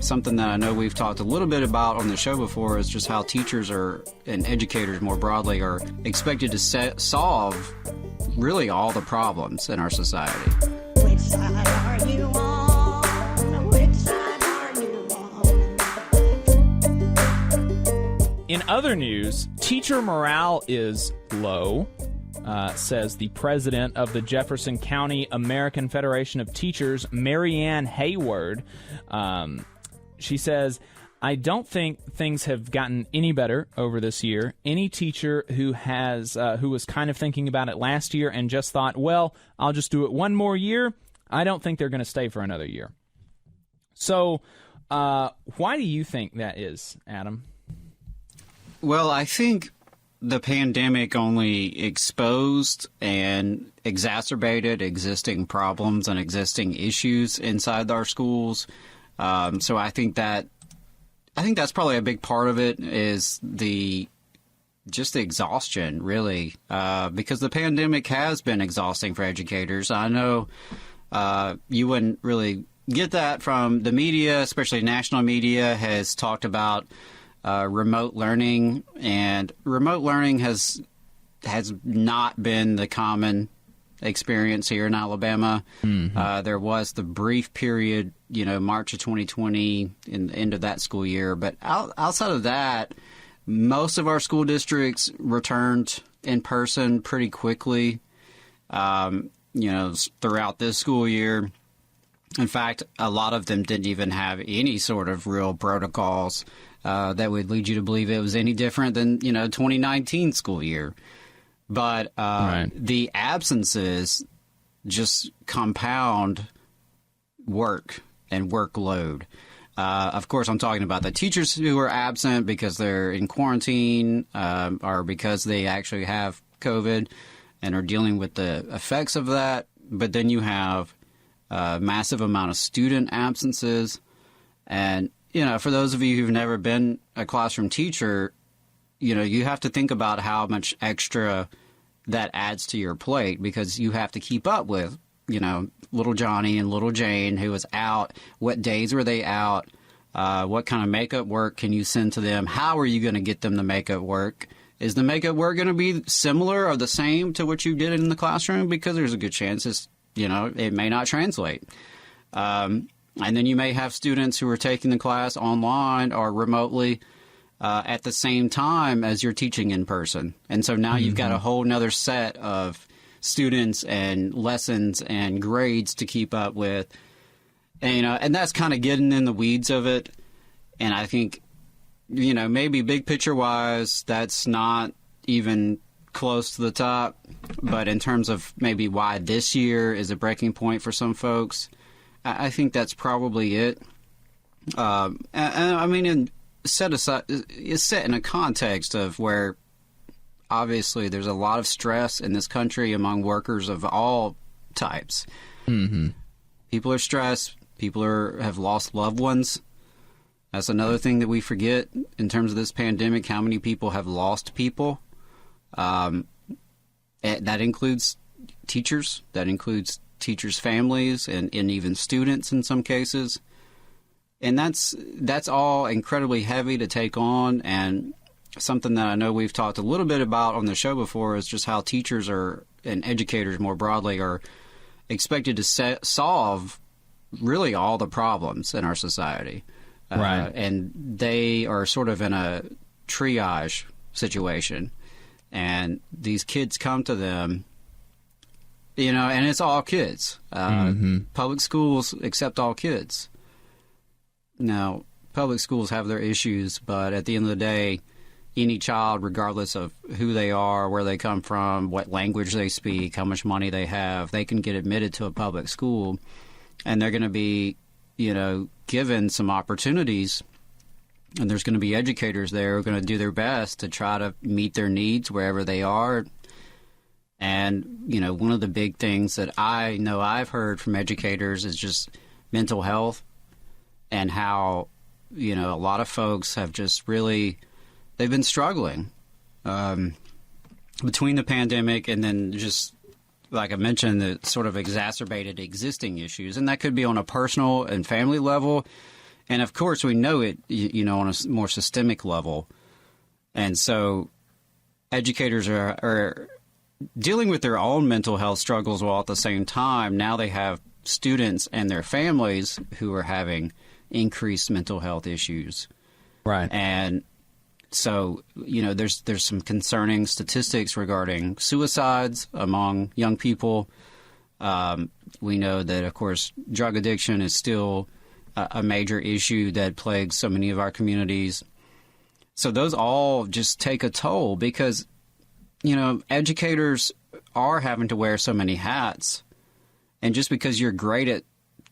something that I know we've talked a little bit about on the show before is just how teachers and educators more broadly are expected to solve really all the problems in our society. Which side are you on? Which side are you on? In other news, teacher morale is low, says the president of the Jefferson County American Federation of Teachers, Marianne Hayward. She says, I don't think things have gotten any better over this year. Any teacher who was kind of thinking about it last year and just thought, well, I'll just do it one more year, I don't think they're going to stay for another year. So why do you think that is, Adam? Well, I think the pandemic only exposed and exacerbated existing problems and existing issues inside our schools. So I think that's probably a big part of it is the exhaustion, really, because the pandemic has been exhausting for educators. I know you wouldn't really get that from the media, especially national media has talked about remote learning, and remote learning has not been the common experience here in Alabama. Mm-hmm. There was the brief period, March of 2020, in the end of that school year. But outside of that, most of our school districts returned in person pretty quickly, throughout this school year. In fact, a lot of them didn't even have any sort of real protocols that would lead you to believe it was any different than, 2019 school year. But right. The absences just compound work and workload. Of course, I'm talking about the teachers who are absent because they're in quarantine or because they actually have COVID and are dealing with the effects of that. But then you have a massive amount of student absences. And, for those of you who've never been a classroom teacher, you have to think about how much extra that adds to your plate because you have to keep up with, little Johnny and little Jane who was out. What days were they out? What kind of makeup work can you send to them? How are you going to get them the makeup work? Is the makeup work going to be similar or the same to what you did in the classroom? Because there's a good chance it may not translate. And then you may have students who are taking the class online or remotely at the same time as you're teaching in person. And so now you've got a whole nother set of students and lessons and grades to keep up with. And, and that's kind of getting in the weeds of it. And I think, maybe big picture wise, that's not even close to the top. But in terms of maybe why this year is a breaking point for some folks, I think that's probably it. Set aside, is set in a context of where obviously there's a lot of stress in this country among workers of all types. Mm-hmm. People are stressed. People have lost loved ones. That's another thing that we forget in terms of this pandemic, how many people have lost people. That includes teachers. That includes teachers' families and even students in some cases. And that's all incredibly heavy to take on, and something that I know we've talked a little bit about on the show before is just how teachers and educators more broadly are expected to solve really all the problems in our society. Right. And they are sort of in a triage situation, and these kids come to them, and it's all kids. Public schools accept all kids. Now, public schools have their issues, but at the end of the day, any child, regardless of who they are, where they come from, what language they speak, how much money they have, they can get admitted to a public school, and they're going to be, given some opportunities, and there's going to be educators there who are going to do their best to try to meet their needs wherever they are. And, one of the big things that I know I've heard from educators is just mental health. And how, a lot of folks have just really, they've been struggling between the pandemic and then just, like I mentioned, the sort of exacerbated existing issues. And that could be on a personal and family level. And of course, we know it, on a more systemic level. And so educators are dealing with their own mental health struggles while at the same time, now they have students and their families who are having increased mental health issues. Right. And so, there's some concerning statistics regarding suicides among young people. We know that, of course, drug addiction is still a major issue that plagues so many of our communities. So those all just take a toll because, educators are having to wear so many hats. And just because you're great at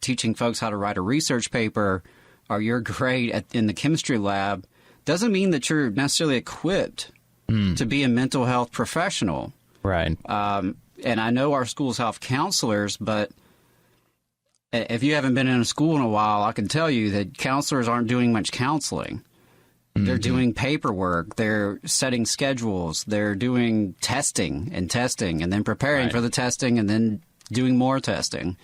teaching folks how to write a research paper or you're great in the chemistry lab doesn't mean that you're necessarily equipped to be a mental health professional. Right. And I know our schools have counselors, but if you haven't been in a school in a while, I can tell you that counselors aren't doing much counseling. They're doing paperwork. They're setting schedules. They're doing testing and then preparing for the testing and then doing more testing.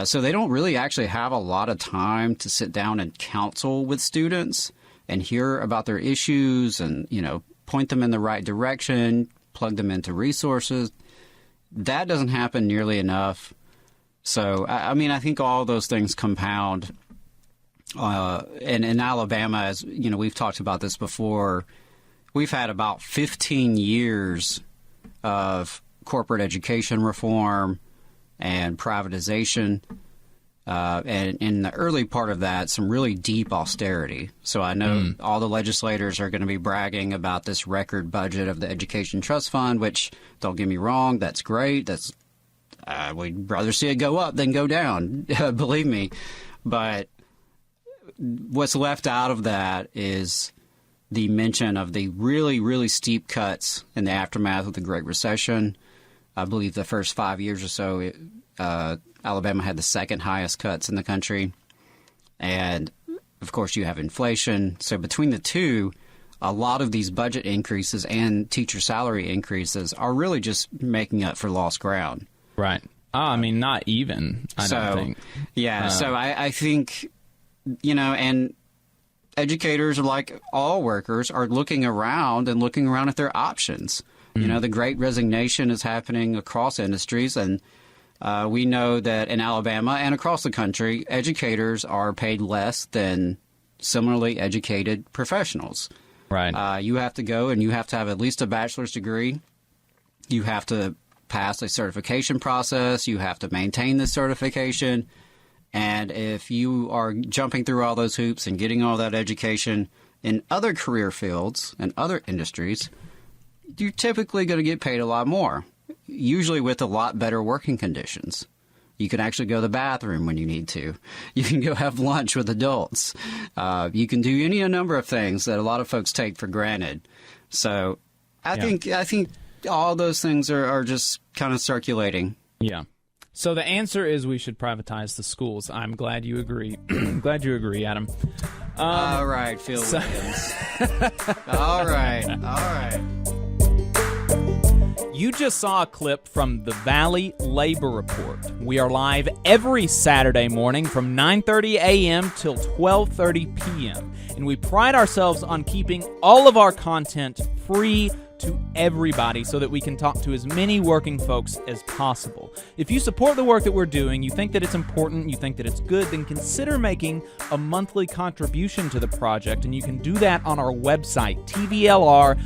So they don't really actually have a lot of time to sit down and counsel with students and hear about their issues and, point them in the right direction, plug them into resources. That doesn't happen nearly enough. So, I think all those things compound. And in Alabama, as we've talked about this before, we've had about 15 years of corporate education reform and privatization. And in the early part of that, some really deep austerity. So I know all the legislators are going to be bragging about this record budget of the Education Trust Fund, which, don't get me wrong, that's great. We'd rather see it go up than go down, believe me. But what's left out of that is the mention of the really, really steep cuts in the aftermath of the Great Recession. I believe the first 5 years or so, Alabama had the second highest cuts in the country. And, of course, you have inflation. So between the two, a lot of these budget increases and teacher salary increases are really just making up for lost ground. Right. Not even, I don't think. Yeah, so I think, and educators, like all workers, are looking around at their options. The Great Resignation is happening across industries, and we know that in Alabama and across the country, educators are paid less than similarly educated professionals. Right. You have to go and you have to have at least a bachelor's degree. You have to pass a certification process. You have to maintain this certification. And if you are jumping through all those hoops and getting all that education in other career fields and other industries, you're typically going to get paid a lot more, usually with a lot better working conditions. You can actually go to the bathroom when you need to. You can go have lunch with adults. You can do any number of things that a lot of folks take for granted. So I think all those things are just kind of circulating. Yeah. So the answer is we should privatize the schools. I'm glad you agree. I'm glad you agree, Adam. All right, Phil Williams. All right. You just saw a clip from the Valley Labor Report. We are live every Saturday morning from 9:30 a.m. till 12:30 p.m. And we pride ourselves on keeping all of our content free to everybody so that we can talk to as many working folks as possible. If you support the work that we're doing, you think that it's important, you think that it's good, then consider making a monthly contribution to the project, and you can do that on our website, tvlr.fm.